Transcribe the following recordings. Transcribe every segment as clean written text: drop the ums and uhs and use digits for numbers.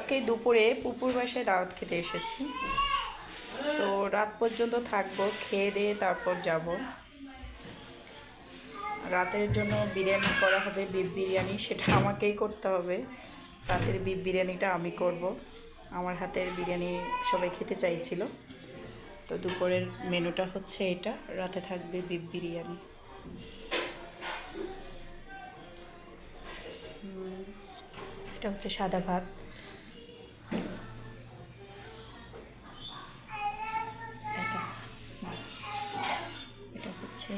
আজকে দুপুরে পুপুর বাসায় দাওয়াত খেতে এসেছি, তো রাত পর্যন্ত থাকবো, খেয়ে দিয়ে তারপর যাব। রাতের জন্য বিরিয়ানি করা হবে, বিফ বিরিয়ানি, সেটা আমাকেই করতে হবে। রাতের বিফ বিরিয়ানিটা আমি করব। আমার হাতের বিরিয়ানি সবাই খেতে চাইছিল, তো দুপুরের মেনুটা হচ্ছে এটা। রাতে থাকবে বিফ বিরিয়ানি। এটা হচ্ছে সাদা ভাত, এটা মাছ, এটা হচ্ছে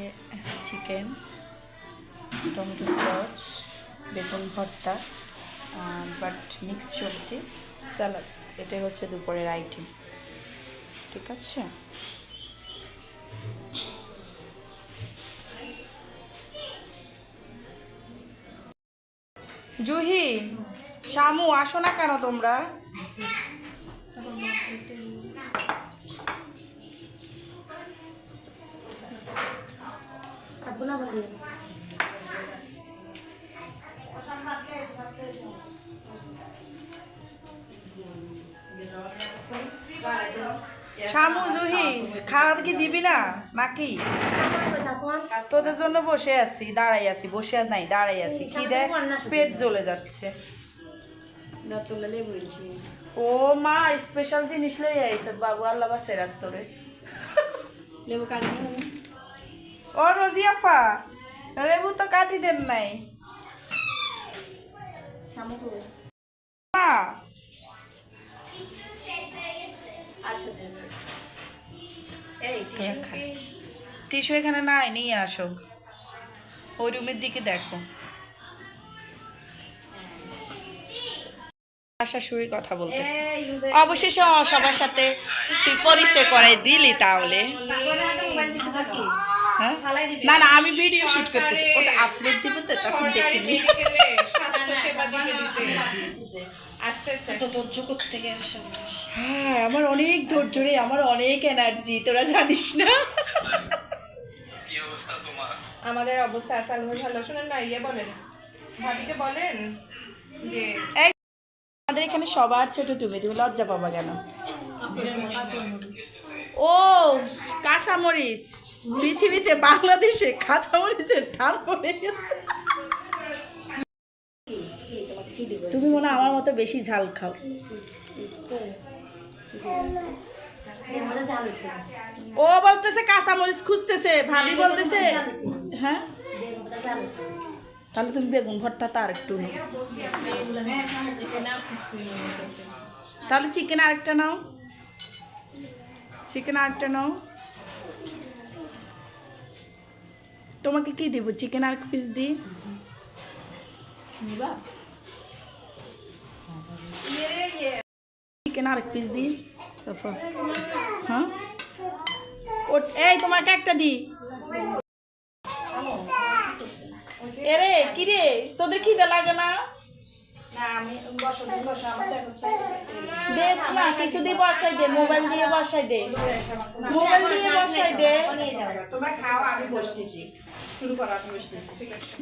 চিকেন, টমেটো সস, বেগুন ভর্তা, বাট মিক্স সবজি, স্যালাড। এটাই হচ্ছে দুপুরের আইটেম। ঠিক আছে। জুহি, শামু, আসো না কেন তোমরা? শামু, জুহি, খাওয়া কি দিবি না নাকি? তোদের জন্য বসে আছি, দাঁড়াই আছি, বসে নাই, দাঁড়াই আছি, খিদে পেট জ্বলে যাচ্ছে। ও মা, স্পেশাল জিনিস লই আইছে বাবু, আল্লাহ বাসে রাখ তোরে। ও রোজি আপা, লেবু তো কাটি দেন নাই মা। টিস্যু এখানে নাই, নিয়ে আসো। ওই রুমের দিকে দেখো। শাশুড়ি কথা বলতেছে। অবশেষে সবার সাথে তুই পরিচয় করাই দিলি তাহলে। হ্যাঁ? না না, আমি ভিডিও শুট করতেছি, ওটা আপলোড দিব তো, তখন দেখিনি। হ্যাঁ, আমার অনেক ধৈর্য রে, আমার অনেক এনার্জি, তোরা জানিস না। আমাদের অবস্থা আসার ভালো। শুনেন না, ইয়ে বলেন, ভাবিকে বলেন যে আমাদের এখানে সবার ছোট, তুমি লজ্জা পাবা কেন? ও কাঁচামরিচ, পৃথিবীতে বাংলাদেশে কাঁচামরিচের ঠাল পড়ে গেছে। তুমি মনে হয় আমার মতো বেশি ঝাল খাও। ও বলতেছে কাঁচামরিচ খুঁজতেছে, ভাবি বলতেছে। হ্যাঁ, তাহলে তুমি বেগুন ভর্তা তার একটু নাও, তাহলে চিকেন আরেকটা নাও, চিকেন আরেকটা নাও। তোমাকে কি দিব? চিকেন আর পিস দিই? চিকেন আর পিস দিই সফা। হ্যাঁ, এই তোমাকে একটা দিই। এরে কি রে, তোদের খিদে লাগে না? দেশ না, কিছু দিয়ে বসাই দে, মোবাইল দিয়ে বসাই দে, মোবাইল দিয়ে বসাই দে। তোমরা খাও, আমি বসতেছি, শুরু করো, আমি বসতেছি। ঠিক আছে।